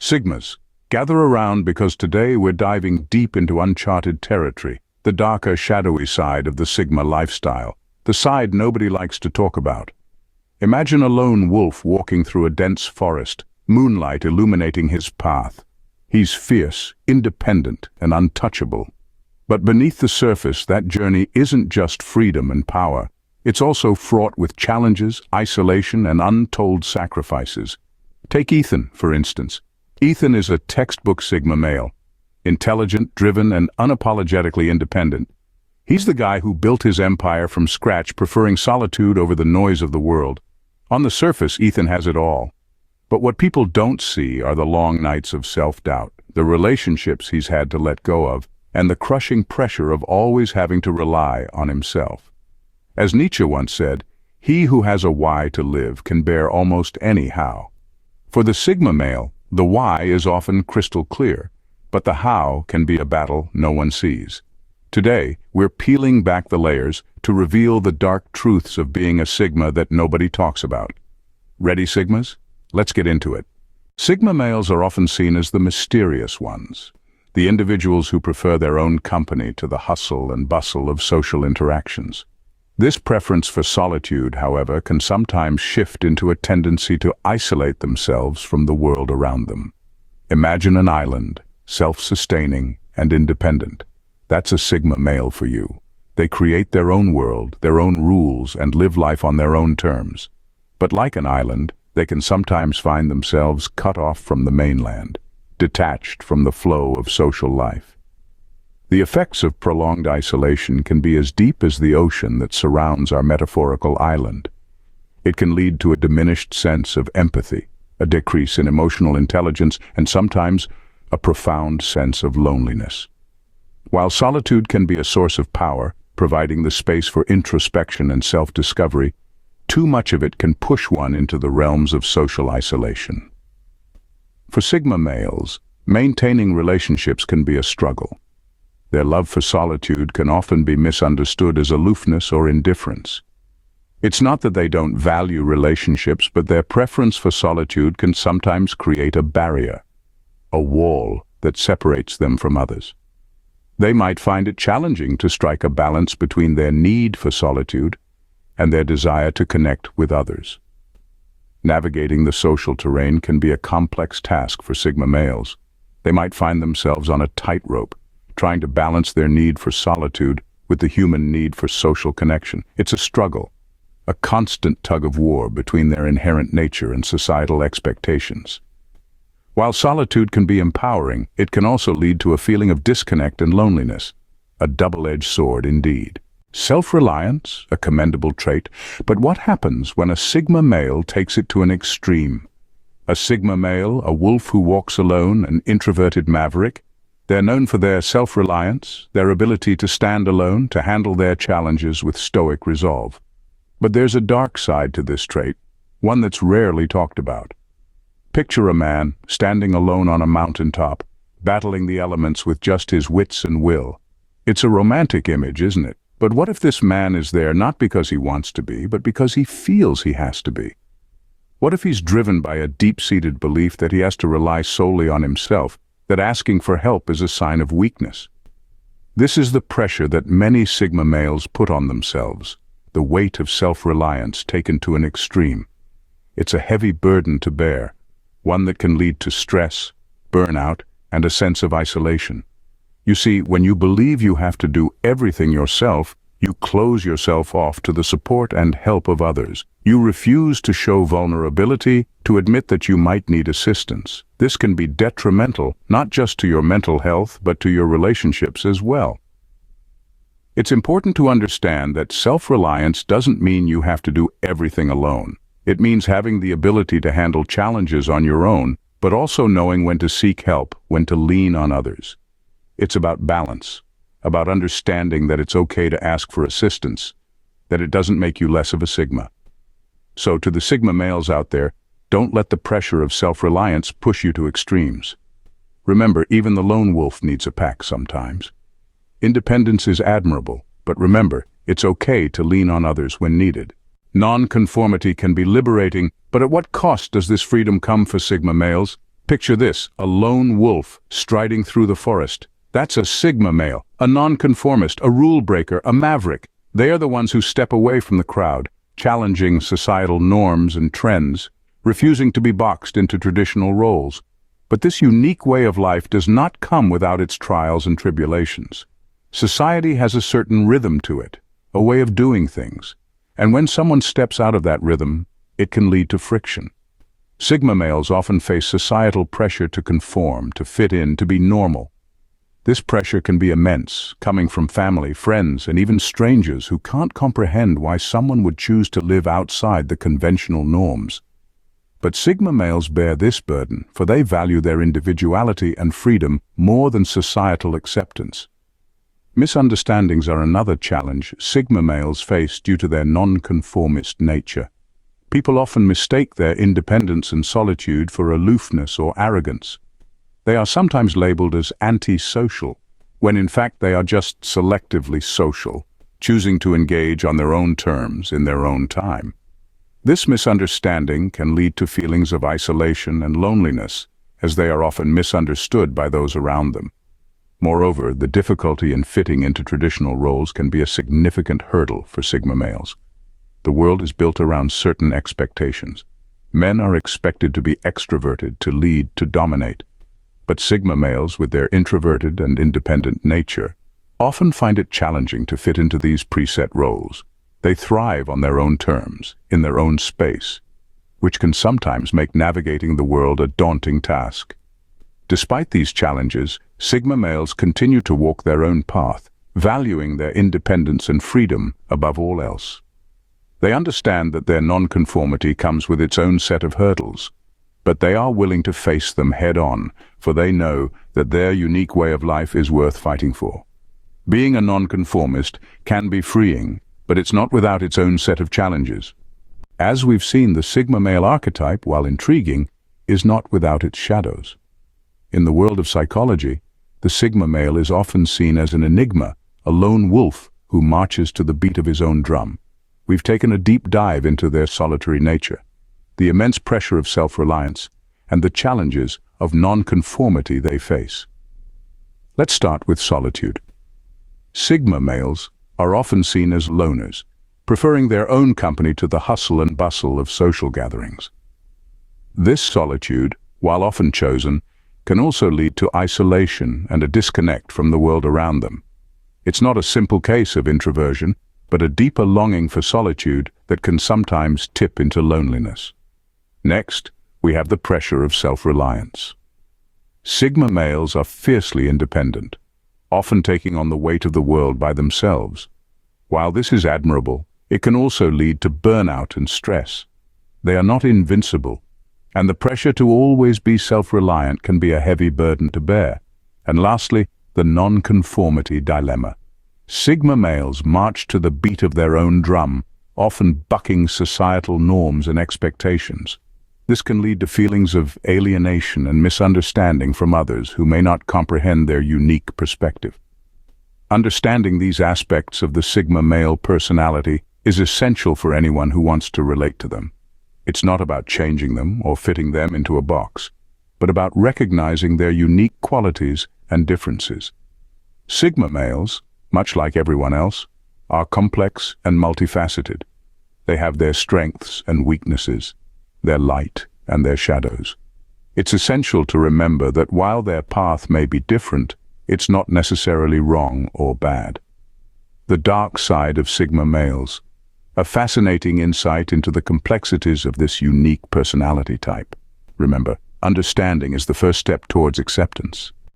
Sigmas, gather around because today we're diving deep into uncharted territory, the darker, shadowy side of the Sigma lifestyle, the side nobody likes to talk about. Imagine a lone wolf walking through a dense forest, moonlight illuminating his path. He's fierce, independent, and untouchable. But beneath the surface, that journey isn't just freedom and power. It's also fraught with challenges, isolation, and untold sacrifices. Take Ethan, for instance. Ethan is a textbook Sigma male, intelligent, driven, and unapologetically independent. He's the guy who built his empire from scratch, preferring solitude over the noise of the world. On the surface, Ethan has it all. But what people don't see are the long nights of self-doubt, the relationships he's had to let go of, and the crushing pressure of always having to rely on himself. As Nietzsche once said, he who has a why to live can bear almost any how. For the Sigma male, the why is often crystal clear, but the how can be a battle no one sees. Today, we're peeling back the layers to reveal the dark truths of being a Sigma that nobody talks about. Ready, Sigmas? Let's get into it. Sigma males are often seen as the mysterious ones, the individuals who prefer their own company to the hustle and bustle of social interactions. This preference for solitude, however, can sometimes shift into a tendency to isolate themselves from the world around them. Imagine an island, self-sustaining and independent. That's a Sigma male for you. They create their own world, their own rules, and live life on their own terms. But like an island, they can sometimes find themselves cut off from the mainland, detached from the flow of social life. The effects of prolonged isolation can be as deep as the ocean that surrounds our metaphorical island. It can lead to a diminished sense of empathy, a decrease in emotional intelligence, and sometimes a profound sense of loneliness. While solitude can be a source of power, providing the space for introspection and self-discovery, too much of it can push one into the realms of social isolation. For Sigma males, maintaining relationships can be a struggle. Their love for solitude can often be misunderstood as aloofness or indifference. It's not that they don't value relationships, but their preference for solitude can sometimes create a barrier, a wall that separates them from others. They might find it challenging to strike a balance between their need for solitude and their desire to connect with others. Navigating the social terrain can be a complex task for Sigma males. They might find themselves on a tightrope, trying to balance their need for solitude with the human need for social connection. It's a struggle, a constant tug-of-war between their inherent nature and societal expectations. While solitude can be empowering, it can also lead to a feeling of disconnect and loneliness, a double-edged sword indeed. Self-reliance, a commendable trait, but what happens when a Sigma male takes it to an extreme? A Sigma male, a wolf who walks alone, an introverted maverick? They're known for their self-reliance, their ability to stand alone, to handle their challenges with stoic resolve. But there's a dark side to this trait, one that's rarely talked about. Picture a man standing alone on a mountaintop, battling the elements with just his wits and will. It's a romantic image, isn't it? But what if this man is there not because he wants to be, but because he feels he has to be? What if he's driven by a deep-seated belief that he has to rely solely on himself, that asking for help is a sign of weakness? This is the pressure that many Sigma males put on themselves, the weight of self-reliance taken to an extreme. It's a heavy burden to bear, one that can lead to stress, burnout, and a sense of isolation. You see, when you believe you have to do everything yourself, you close yourself off to the support and help of others. You refuse to show vulnerability, to admit that you might need assistance. This can be detrimental, not just to your mental health, but to your relationships as well. It's important to understand that self-reliance doesn't mean you have to do everything alone. It means having the ability to handle challenges on your own, but also knowing when to seek help, when to lean on others. It's about balance, about understanding that it's okay to ask for assistance, that it doesn't make you less of a Sigma. So to the Sigma males out there, don't let the pressure of self-reliance push you to extremes. Remember, even the lone wolf needs a pack sometimes. Independence is admirable, but remember, it's okay to lean on others when needed. Non-conformity can be liberating, but at what cost does this freedom come for Sigma males? Picture this, a lone wolf striding through the forest. That's a Sigma male, a nonconformist, a rule breaker, a maverick. They are the ones who step away from the crowd, challenging societal norms and trends, refusing to be boxed into traditional roles. But this unique way of life does not come without its trials and tribulations. Society has a certain rhythm to it, a way of doing things. And when someone steps out of that rhythm, it can lead to friction. Sigma males often face societal pressure to conform, to fit in, to be normal. This pressure can be immense, coming from family, friends, and even strangers who can't comprehend why someone would choose to live outside the conventional norms. But Sigma males bear this burden, for they value their individuality and freedom more than societal acceptance. Misunderstandings are another challenge Sigma males face due to their nonconformist nature. People often mistake their independence and solitude for aloofness or arrogance. They are sometimes labeled as anti-social, when in fact they are just selectively social, choosing to engage on their own terms in their own time. This misunderstanding can lead to feelings of isolation and loneliness, as they are often misunderstood by those around them. Moreover, the difficulty in fitting into traditional roles can be a significant hurdle for Sigma males. The world is built around certain expectations. Men are expected to be extroverted, to lead, to dominate. But Sigma males, with their introverted and independent nature, often find it challenging to fit into these preset roles. They thrive on their own terms, in their own space, which can sometimes make navigating the world a daunting task. Despite these challenges, Sigma males continue to walk their own path, valuing their independence and freedom above all else. They understand that their nonconformity comes with its own set of hurdles, but they are willing to face them head-on, for they know that their unique way of life is worth fighting for. Being a nonconformist can be freeing, but it's not without its own set of challenges. As we've seen, the Sigma male archetype, while intriguing, is not without its shadows. In the world of psychology, the Sigma male is often seen as an enigma, a lone wolf who marches to the beat of his own drum. We've taken a deep dive into their solitary nature, the immense pressure of self-reliance, and the challenges of nonconformity they face. Let's start with solitude. Sigma males are often seen as loners, preferring their own company to the hustle and bustle of social gatherings. This solitude, while often chosen, can also lead to isolation and a disconnect from the world around them. It's not a simple case of introversion, but a deeper longing for solitude that can sometimes tip into loneliness. Next, we have the pressure of self-reliance. Sigma males are fiercely independent, often taking on the weight of the world by themselves. While this is admirable, it can also lead to burnout and stress. They are not invincible, and the pressure to always be self-reliant can be a heavy burden to bear. And lastly, the nonconformity dilemma. Sigma males march to the beat of their own drum, often bucking societal norms and expectations. This can lead to feelings of alienation and misunderstanding from others who may not comprehend their unique perspective. Understanding these aspects of the Sigma male personality is essential for anyone who wants to relate to them. It's not about changing them or fitting them into a box, but about recognizing their unique qualities and differences. Sigma males, much like everyone else, are complex and multifaceted. They have their strengths and weaknesses, their light and their shadows. It's essential to remember that while their path may be different, it's not necessarily wrong or bad. The dark side of Sigma males, a fascinating insight into the complexities of this unique personality type. Remember, understanding is the first step towards acceptance.